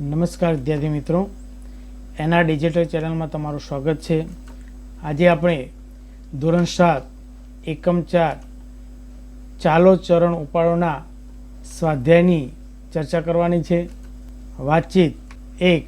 નમસ્કાર વિદ્યાર્થી મિત્રો, એના ડિજિટલ ચેનલમાં તમારું સ્વાગત છે। આજે આપણે ધોરણ 7 એકમ 4 ચાલો ચરણ ઉપાડોના સ્વાધ્યાયની ચર્ચા કરવાની છે। વાતચીત 1।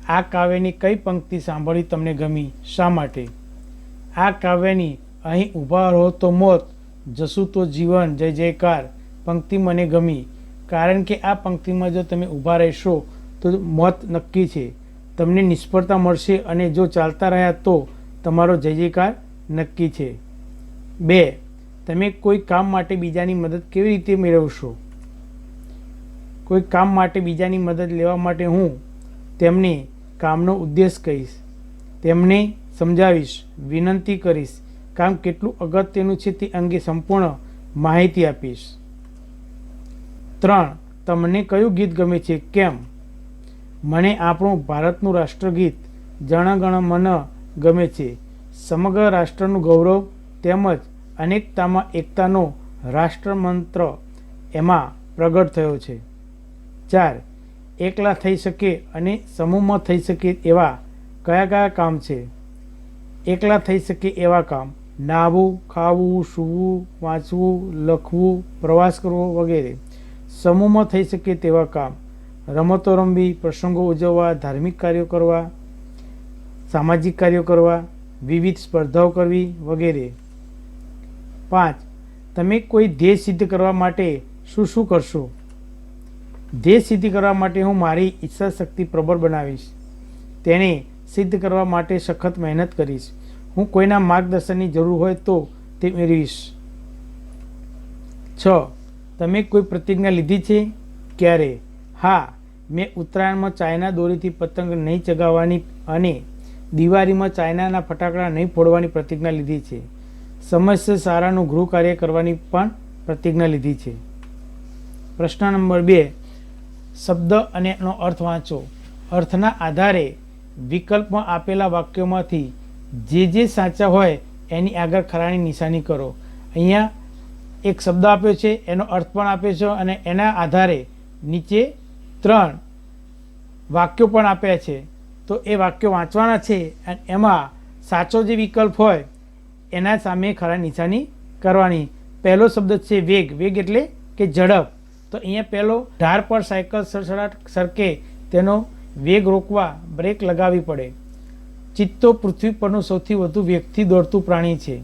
આ કાવ્યની કઈ પંક્તિ સાંભળવી તમને ગમી, શા માટે? આ કાવ્યની અહીં ઊભા રહો તો મોત, જશું તો જીવન, જય જયકાર પંક્તિ મને ગમી, કારણ કે આ પંક્તિમાં જો તમે ઊભા રહેશો તો મોત નક્કી છે, તમને નિષ્ફળતા મળશે, અને જો ચાલતા રહ્યા તો તમારો જય જયકાર નક્કી છે। 2। તમે કોઈ કામ માટે બીજાની મદદ કેવી રીતે મેળવશો? કોઈ કામ માટે બીજાની મદદ લેવા માટે હું તેમને કામનો ઉદ્દેશ કહીશ, તેમને સમજાવીશ, વિનંતી કરીશ, કામ કેટલું અગત્યનું છે તે અંગે સંપૂર્ણ માહિતી આપીશ। 3। તમને કયું ગીત ગમે છે, કેમ? મને આપણું ભારતનું રાષ્ટ્રગીત જન ગણ મન ગમે છે। સમગ્ર રાષ્ટ્રનું ગૌરવ તેમજ અનેકતામાં એકતાનો રાષ્ટ્રમંત્ર એમાં પ્રગટ થયો છે। 4। એકલા થઈ શકે અને સમૂહમાં થઈ શકે એવા કયા કયા કામ છે? એકલા થઈ શકે એવા કામ: નાહવું, ખાવું, સૂવું, વાંચવું, લખવું, પ્રવાસ કરવો વગેરે। સમૂહમાં થઈ શકે તેવા કામ: રમતો રમવી, પ્રસંગો ઉજવવા, ધાર્મિક કાર્યો કરવા, સામાજિક કાર્યો કરવા, વિવિધ સ્પર્ધાઓ કરવી વગેરે। 5। તમે કોઈ ધ્યેય સિદ્ધ કરવા માટે શું શું કરશો? ધ્યેય સિદ્ધ કરવા માટે હું મારી ઈચ્છા શક્તિ પ્રબળ બનાવીશ, તેને સિદ્ધ કરવા માટે સખત મહેનત કરીશ, હું કોઈના માર્ગદર્શનની જરૂર હોય તો તે મેળવીશ। 6। તમે કોઈ પ્રતિજ્ઞા લીધી છે, ક્યારે? હા, મેં ઉત્તરાયણમાં ચાઇના દોરીથી પતંગ નહીં ચગાવવાની અને દિવાળીમાં ચાઇનાના ફટાકડા નહીં ફોડવાની પ્રતિજ્ઞા લીધી છે। સમયસર શાળાનું ગૃહ કાર્ય કરવાની પણ પ્રતિજ્ઞા લીધી છે। પ્રશ્ન નંબર 2। શબ્દ અને એનો અર્થ વાંચો। અર્થના આધારે વિકલ્પમાં આપેલા વાક્યોમાંથી જે સાચા હોય એની આગળ ખરાની નિશાની કરો। અહીંયા એક શબ્દ આપ્યો છે, એનો અર્થ પણ આપ્યો છે, અને એના આધારે નીચે 3 વાક્યો પણ આપ્યા છે, તો એ વાક્યો વાંચવાના છે અને એમાં સાચો જે વિકલ્પ હોય એના સામે ખરા નિશાની કરવાની। પહેલો શબ્દ છે વેગ। વેગ એટલે કે ઝડપ, તો અહીંયા પહેલો ઢાર પર સાયકલ સડસડાટ સરકે તેનો વેગ રોકવા બ્રેક લગાવવી પડે। ચિત્તો પૃથ્વી પરનું સૌથી વધુ વેગથી દોડતું પ્રાણી છે।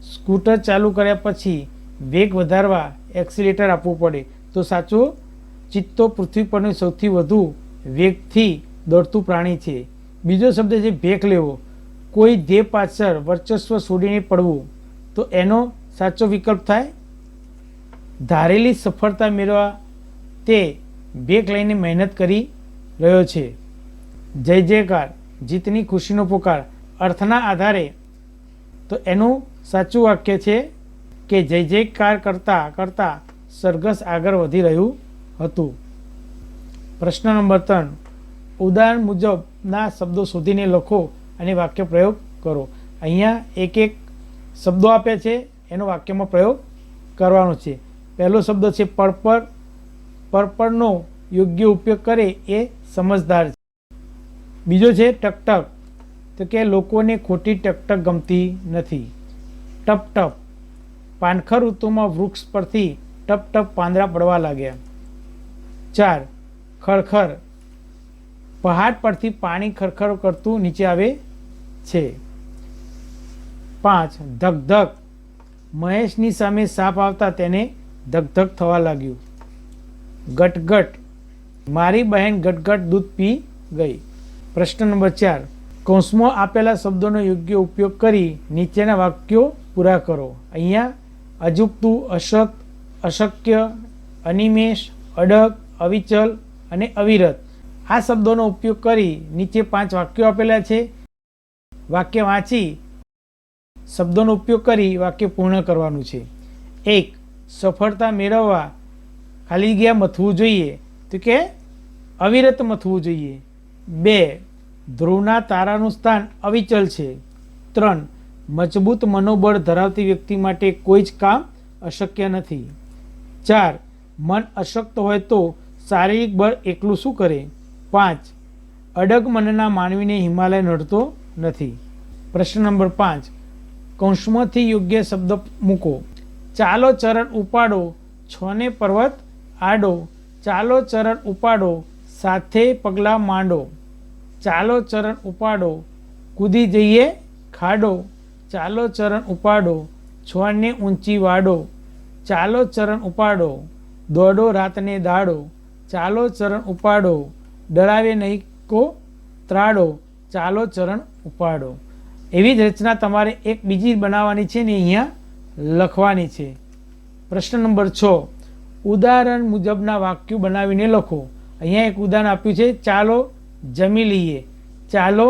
સ્કૂટર ચાલુ કર્યા પછી વેગ વધારવા એક્સિલેટર આપવું પડે, તો સાચું ચિત્તો પૃથ્વી પરનું સૌથી વધુ વેગથી દોડતું પ્રાણી છે। બીજો શબ્દ છે ભેખ લેવો। કોઈ ધ્યેય પાછળ વર્ચસ્વ છોડીને પડવું, તો એનો સાચો વિકલ્પ થાય ધારેલી સફળતા મેળવવા તે ભેખ લઈને મહેનત કરી રહ્યો છે। જય જયકાર, જીતની ખુશીનો પુકાર। અર્થના આધારે તો એનું સાચું વાક્ય છે કે જય જયકાર કરતાં કરતાં સરઘસ આગળ વધી રહ્યું હતું। પ્રશ્ન નંબર 3। ઉદાહરણ મુજબના શબ્દો શોધીને લખો અને વાક્ય પ્રયોગ કરો। અહીંયા એક એક શબ્દો આપ્યા છે, એનો વાક્યમાં પ્રયોગ કરવાનો છે। પહેલો શબ્દ છે પડપર। પડપરનો યોગ્ય ઉપયોગ કરે એ સમજદાર છે। બીજો છે ટકટક, તો કે લોકોને ખોટી ટકટક ગમતી નથી। ટપ ટપ, પાનખર ઋતુમાં વૃક્ષ પરથી ટપ ટપ પાંદડા પડવા લાગ્યા। 4। ખરખર, પહાડ પરથી પાણી ખરખર કરતું નીચે આવે છે। 5। ધક ધક, મહેશની સામે સાપ આવતા તેને ધક ધક થવા લાગ્યું। ગટગટ, મારી બહેન ગટગટ દૂધ પી ગઈ। પ્રશ્ન નંબર 4। કૌંસમાં આપેલા શબ્દોનો યોગ્ય ઉપયોગ કરી નીચેના વાક્યો પૂરા કરો। અહીંયા અજુકતું, અશક્ત, અશક્ય, અનિમેષ, અડગ, અવિચલ અને અવિરત આ શબ્દોનો ઉપયોગ કરી નીચે 5 વાક્યો આપેલા છે। વાક્ય વાંચી શબ્દોનો ઉપયોગ કરી વાક્ય પૂર્ણ કરવાનું છે। 1। સફળતા મેળવવા ખાલી જગ્યા મથવું જોઈએ, તો કે અવિરત મથવું જોઈએ। 2। ધ્રુવના તારાનું સ્થાન અવિચલ છે। 3। મજબૂત મનોબળ ધરાવતી વ્યક્તિ માટે કોઈ જ કામ અશક્ય નથી। 4। મન અશક્ત હોય તો શારીરિક બળ એકલું શું કરે? 5. અડગ મનના માનવીને હિમાલય નડતો નથી. પ્રશ્ન નંબર 5, કૌંસમાંથી યોગ્ય શબ્દ મૂકો. ચાલો ચરણ ઉપાડો, છને પર્વત આડો. ચાલો ચરણ ઉપાડો, સાથે પગલાં માંડો. ચાલો ચરણ ઉપાડો, કૂદી જઈએ ખાડો. ચાલો ચરણ ઉપાડો, છોડને ઊંચી વાડો. ચાલો ચરણ ઉપાડો, દોડો રાતને દાડો. ચાલો ચરણ ઉપાડો, ડરાવે નહીં કો ત્રાડો. ચાલો ચરણ ઉપાડો. એવી જ રચના તમારે એક બીજી બનાવવાની છે ને અહીંયા લખવાની છે. પ્રશ્ન નંબર 6, ઉદાહરણ મુજબના વાક્યો બનાવીને લખો. અહીંયા એક ઉદાહરણ આપ્યું છે, ચાલો જમી લઈએ, ચાલો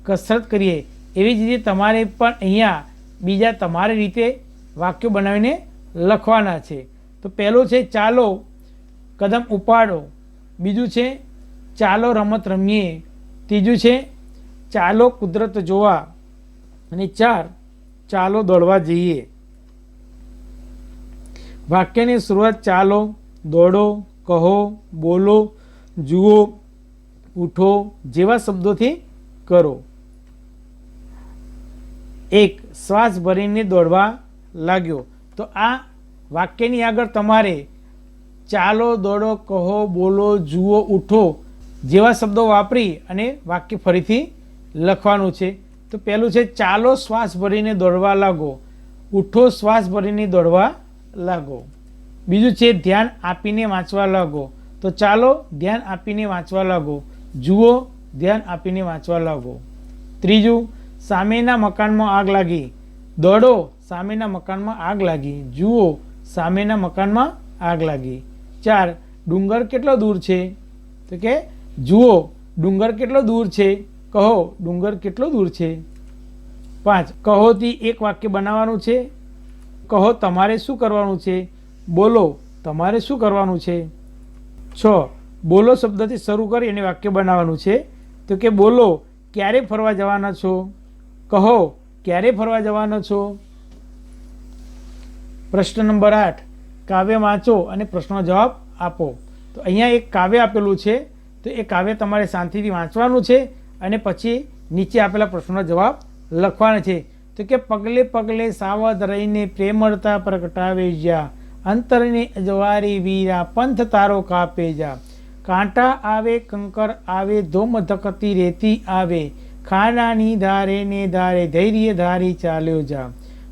કસરત કરીએ. એવી જ રીતે તમારે પણ અહીંયા બીજા તમારી રીતે વાક્યો બનાવીને લખવાના છે. તો પહેલું છે ચાલો કદમ ઉપાડો, બીજું છે ચાલો રમત રમીએ, ત્રીજું છે ચાલો કુદરત જોવા, અને 4 ચાલો દોડવા જઈએ. વાક્યની શરૂઆત ચાલો, દોડો, કહો, બોલો, જુઓ, ઉઠો જેવા શબ્દોથી કરો. 1 શ્વાસ ભરીને દોડવા લાગ્યો. તો આ વાક્યની આગળ તમારે ચાલો, દોડો, કહો, બોલો, જુઓ, ઉઠો જેવા શબ્દો વાપરી અને વાક્ય ફરીથી લખવાનું છે. તો પહેલું છે ચાલો શ્વાસ ભરીને દોડવા લાગો, ઉઠો શ્વાસ ભરીને દોડવા લાગો. બીજું છે ધ્યાન આપીને વાંચવા લાગો. તો ચાલો ધ્યાન આપીને વાંચવા લાગો, જુઓ ધ્યાન આપીને વાંચવા લાગો. ત્રીજું સામેના મકાનમાં આગ લાગી. દોડો સામેના મકાનમાં આગ લાગી, જુઓ સામેના મકાનમાં આગ લાગી. 4 ડુંગર કેટલો દૂર છે? તો કે જુઓ ડુંગર કેટલો દૂર છે, કહો ડુંગર કેટલો દૂર છે. 5 કહોથી એક વાક્ય બનાવવાનું છે. કહો તમારે શું કરવાનું છે, બોલો તમારે શું કરવાનું છે. 6 બોલો શબ્દથી શરૂ કરી અને વાક્ય બનાવવાનું છે. તો કે બોલો ક્યારે ફરવા જવાના છો, કહો ક્યારે ફરવા જવાના છો. પ્રશ્ન નંબર 8 કાવ્ય વાંચો અને પ્રશ્નનો જવાબ આપો. તો અહીંયા એક કાવ્ય આપેલું છે, તો એ કાવ્ય તમારે શાંતિથી વાંચવાનું છે અને પછી નીચે આપેલા પ્રશ્નનો જવાબ લખવાનો છે. તો કે પગલે પગલે સાવધ રહીને પ્રેમળતા પ્રગટાવે જા, અંતરને અજવારી વીરા પંથ તારો કાપે જા. કાંટા આવે કંકર આવે ધોમ ધકતી રેતી આવે, ખાનાની ધારે ને ધારે ધૈર્ય ધારી ચાલ્યો જા.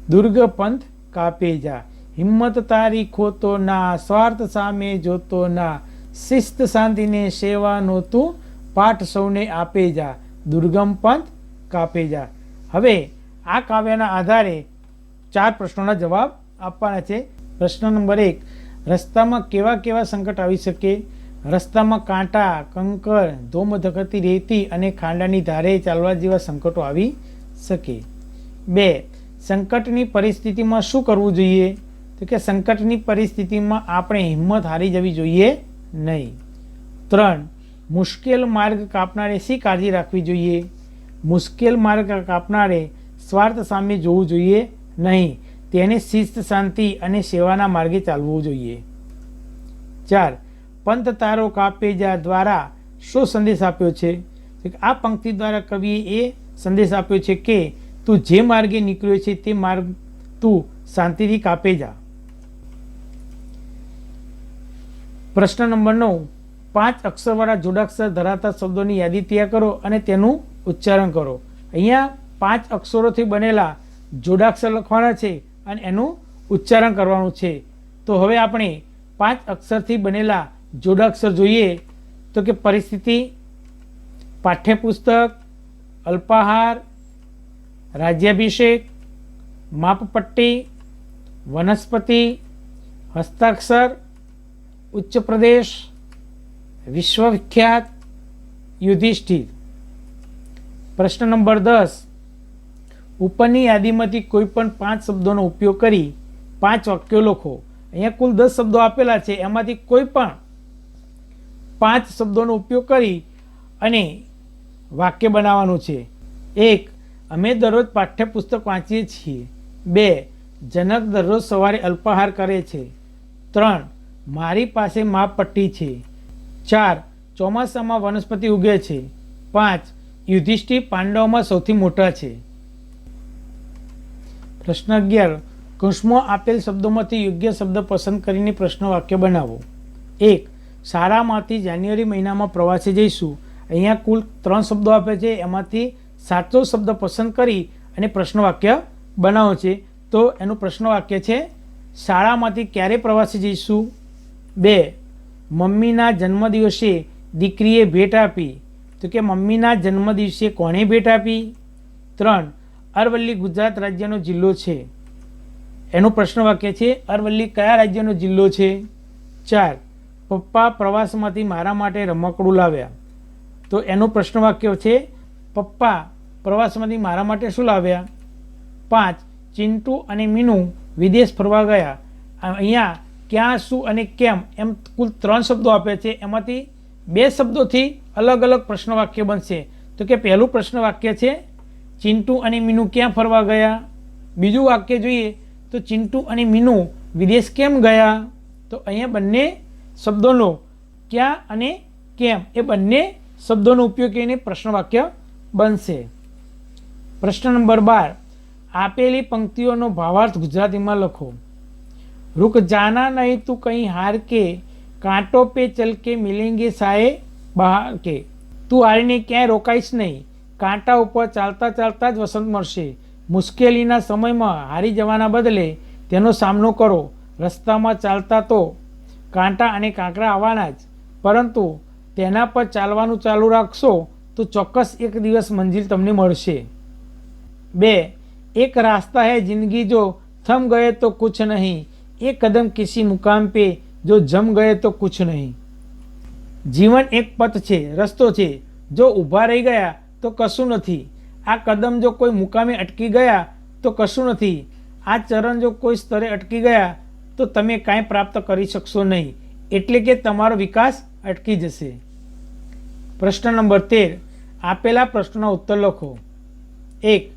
દુર્ગ પંથ કાપે જા, હિંમત તારી ખોતો ના, સ્વાર્થ સામે જોતો ના, શિસ્ત શાંતિને સેવાનો તું પાઠ સૌને આપે જા. દુર્ગમ પંથ કાપે જા. હવે આ કાવ્યના આધારે 4 પ્રશ્નોના જવાબ આપવાના છે. પ્રશ્ન નંબર 1 રસ્તામાં કેવા કેવા સંકટ આવી શકે? રસ્તામાં કાંટા, કંકર, ધોમ ધકતી રેતી અને ખાંડાની ધારે ચાલવા જેવા સંકટો આવી શકે. 2 સંકટની પરિસ્થિતિમાં શું કરવું જોઈએ? તો કે સંકટની પરિસ્થિતિમાં આપણે હિંમત હારી જવી જોઈએ નહીં. 3 મુશ્કેલ માર્ગ કાપનારે શી કાળજી રાખવી જોઈએ? મુશ્કેલ માર્ગ કાપનારે સ્વાર્થ સામે જોવું જોઈએ નહીં, તેને શિસ્ત શાંતિ અને સેવાના માર્ગે ચાલવું જોઈએ. 4 પંથ તારો કાપે જા દ્વારા શું સંદેશ આપ્યો છે? આ પંક્તિ દ્વારા કવિએ એ સંદેશ આપ્યો છે કે તું જે માર્ગે નીકળ્યો છે તે માર્ગ તું શાંતિથી કાપે જા. પ્રશ્ન નંબર 9 5 અક્ષરવાળા જોડાક્ષર ધરાવતા શબ્દોની યાદી તૈયાર કરો અને તેનું ઉચ્ચારણ કરો. અહીંયા 5 અક્ષરોથી બનેલા જોડાક્ષર લખવાના છે અને એનું ઉચ્ચારણ કરવાનું છે. તો હવે આપણે 5 અક્ષરથી બનેલા જોડાક્ષર જોઈએ. તો કે પરિસ્થિતિ, પાઠ્યપુસ્તક, અલ્પાહાર, રાજ્યાભિષેક, માપપટ્ટી, વનસ્પતિ, હસ્તાક્ષર, ઉચ્ચ પ્રદેશ, વિશ્વવિખ્યાત, યુધિષ્ઠિર. પ્રશ્ન નંબર 10 ઉપરની યાદીમાંથી કોઈ પણ 5 શબ્દોનો ઉપયોગ કરી 5 વાક્યો લખો. અહીંયા કુલ 10 શબ્દો આપેલા છે, એમાંથી કોઈ પણ 5 શબ્દોનો ઉપયોગ કરી અને વાક્ય બનાવવાનું છે. 1 અમે દરરોજ પાઠ્યપુસ્તક વાંચીએ છીએ. 2 જનક દરરોજ સવારે અલ્પાહાર કરે છે. 3 મારી પાસે માપપટ્ટી છે. 4 ચોમાસામાં વનસ્પતિ ઉગે છે? 5. યુધિષ્ઠિર પાંડવોમાં સૌથી મોટા છે. પ્રશ્ન 11. કૌંસમાં આપેલ શબ્દોમાંથી યોગ્ય શબ્દ પસંદ કરીને પ્રશ્ન વાક્ય બનાવો. 1. શાળામાંથી જાન્યુઆરી મહિનામાં પ્રવાસે જઈશું. અહીંયા કુલ 3 શબ્દો આપે છે, એમાંથી સાચો શબ્દ પસંદ કરી અને પ્રશ્ન વાક્ય બનાવો છે. તો એનું પ્રશ્ન વાક્ય છે શાળામાંથી ક્યારે પ્રવાસે જઈશું. 2. મમ્મીના જન્મદિવસે દીકરીએ ભેટ આપી. તો કે મમ્મીના જન્મદિવસે કોણે ભેટ આપી. 3. અરવલ્લી ગુજરાત રાજ્યનો જિલ્લો છે. એનું પ્રશ્ન વાક્ય છે અરવલ્લી કયા રાજ્યનો જિલ્લો છે. 4. પપ્પા પ્રવાસમાંથી મારા માટે રમકડું લાવ્યા. તો એનું પ્રશ્ન વાક્ય છે પપ્પા પ્રવાસમાંથી મારા માટે શું લાવ્યા. 5. ચિંટુ અને મીનુ વિદેશ ફરવા ગયા. અહીંયા ક્યાં, શું અને કેમ એમ કુલ 3 શબ્દો આપે છે, એમાંથી 2 શબ્દોથી અલગ અલગ પ્રશ્ન વાક્ય બનશે. તો કે પહેલું પ્રશ્ન વાક્ય છે ચિંટુ અને મીનુ ક્યાં ફરવા ગયા. બીજું વાક્ય જોઈએ તો ચિંટુ અને મીનુ વિદેશ કેમ ગયા. તો અહીંયા બંને શબ્દોનો ક્યાં અને કેમ એ બંને શબ્દોનો ઉપયોગ કરીને પ્રશ્ન વાક્ય બનશે. પ્રશ્ન નંબર 12. આપેલી પંક્તિઓનો ભાવાર્થ ગુજરાતીમાં લખો. रुक जाना नहीं तू कहीं हार के, कांटों पे चल के मिलेंगे साए बहार के. તું હારીને ક્યાંય રોકાઈશ નહીં, કાંટા ઉપર ચાલતા ચાલતા જ વસંત મળશે. મુશ્કેલીના સમયમાં હારી જવાના બદલે તેનો સામનો કરો. રસ્તામાં ચાલતા તો કાંટા અને કાંકરા આવવાના જ, પરંતુ તેના પર ચાલવાનું ચાલુ રાખશો તો ચોક્કસ એક દિવસ મંજિલ તમને મળશે. 2. એક રાસ્તા હૈ જિંદગી જો થમ ગયે તો કુછ નહીં, एक कदम किसी मुकाम पे जो जम गए तो कुछ नहीं. જીવન એક પથ છે, રસ્તો છે, જો ઊભા રહી ગયા તો કશું નથી. આ કદમ જો કોઈ મુકામે અટકી ગયા તો કશું નથી. આ ચરણ જો કોઈ સ્તરે અટકી ગયા તો તમે કાંઈ પ્રાપ્ત કરી શકશો નહીં, એટલે કે તમારો વિકાસ અટકી જશે. પ્રશ્ન નંબર 13. આપેલા પ્રશ્નોના ઉત્તર લખો. 1.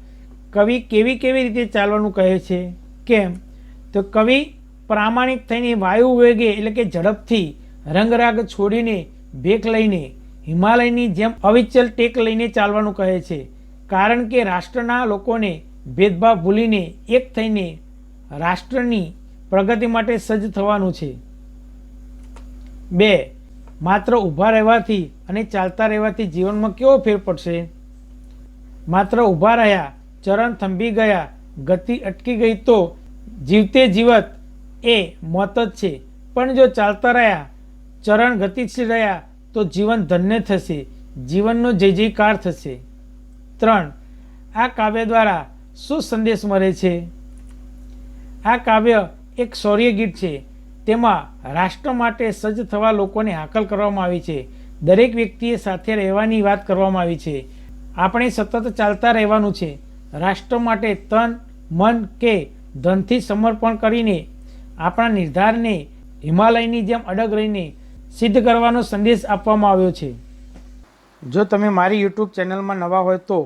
કવિ કેવી કેવી રીતે ચાલવાનું કહે છે, કેમ. તો કવિ પ્રામાણિક થઈને વાયુ વેગે એટલે કે ઝડપથી રંગરાગ છોડીને ભેખ લઈને હિમાલયની જેમ અવિચલ ટેક લઈને ચાલવાનું કહે છે, કારણ કે રાષ્ટ્રના લોકોને ભેદભાવ ભૂલીને એક થઈને રાષ્ટ્રની પ્રગતિ માટે સજ્જ થવાનું છે. 2. માત્ર ઊભા રહેવાથી અને ચાલતા રહેવાથી જીવનમાં કેવો ફેર પડશે. માત્ર ઊભા રહ્યા, ચરણ થંભી ગયા, ગતિ અટકી ગઈ તો જીવતે જીવત એ મોત જ છે. પણ જો ચાલતા રહ્યા, ચરણ ગતિશીલ રહ્યા તો જીવન ધન્ય થશે, જીવનનો જય જયકાર થશે. 3. આ કાવ્ય દ્વારા શું સંદેશ મળે છે. આ કાવ્ય એક શૌર્ય ગીત છે. તેમાં રાષ્ટ્ર માટે સજ્જ થવા લોકોને હાકલ કરવામાં આવી છે. દરેક વ્યક્તિએ સાથે રહેવાની વાત કરવામાં આવી છે. આપણે સતત ચાલતા રહેવાનું છે. રાષ્ટ્ર માટે તન, મન કે ધનથી સમર્પણ કરીને આપણા નિર્ધારને હિમાલયની જેમ અડગ રહીને સિદ્ધ કરવાનો સંદેશ આપવામાં આવ્યો છે. જો તમે મારી યુટ્યુબ ચેનલમાં નવા હોય તો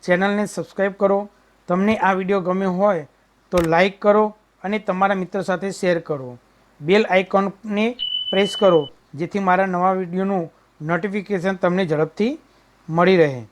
ચેનલને સબસ્ક્રાઈબ કરો. તમને આ વિડીયો ગમ્યો હોય તો લાઈક કરો અને તમારા મિત્રો સાથે શેર કરો. બેલ આઇકોનને પ્રેસ કરો જેથી મારા નવા વિડીયોનું નોટિફિકેશન તમને ઝડપથી મળી રહે.